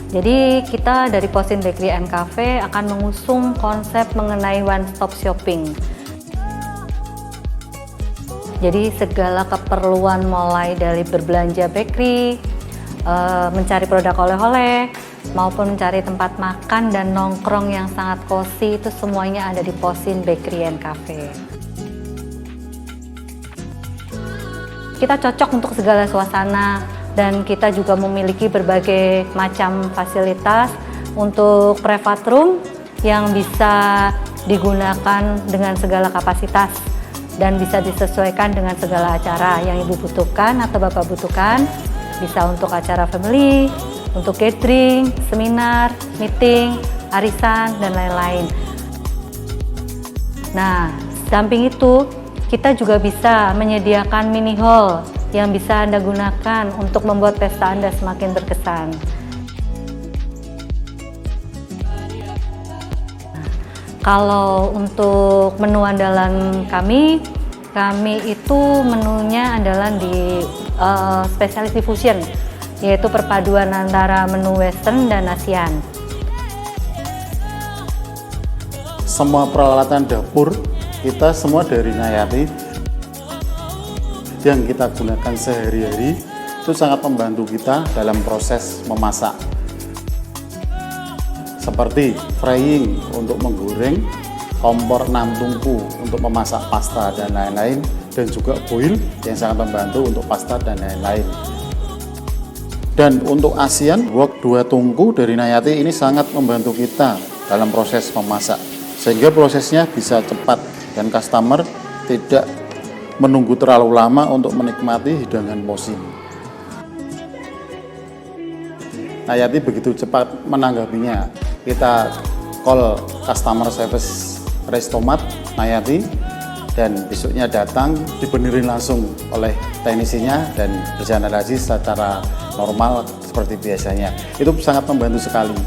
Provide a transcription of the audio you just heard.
Jadi kita dari Posin Bakery and Cafe akan mengusung konsep mengenai one stop shopping. Jadi segala keperluan mulai dari berbelanja bakery, mencari produk oleh-oleh, maupun mencari tempat makan dan nongkrong yang sangat cozy, itu semuanya ada di Posin Bakery and Cafe. Kita cocok untuk segala suasana dan kita juga memiliki berbagai macam fasilitas untuk private room yang bisa digunakan dengan segala kapasitas dan bisa disesuaikan dengan segala acara yang Ibu butuhkan atau Bapak butuhkan. Bisa untuk acara family, untuk gathering, seminar, meeting, arisan, dan lain-lain. Nah, samping itu, kita juga bisa menyediakan mini hall yang bisa Anda gunakan untuk membuat pesta Anda semakin berkesan. Kalau untuk menu andalan kami itu menunya andalan di specialty fusion, yaitu perpaduan antara menu western dan ASEAN. Semua peralatan dapur kita semua dari Nayati yang kita gunakan sehari-hari, itu sangat membantu kita dalam proses memasak. Seperti frying untuk menggoreng, kompor 6 tungku untuk memasak pasta dan lain-lain, dan juga boil yang sangat membantu untuk pasta dan lain-lain. Dan untuk ASEAN Wok 2 tungku dari Nayati ini sangat membantu kita dalam proses memasak, sehingga prosesnya bisa cepat dan customer tidak menunggu terlalu lama untuk menikmati hidangan Posin. Nayati begitu cepat menanggapinya. Kita call customer service Restomat Nayati dan besoknya datang dibenerin langsung oleh teknisinya dan berjalan lagi secara normal seperti biasanya. Itu sangat membantu sekali.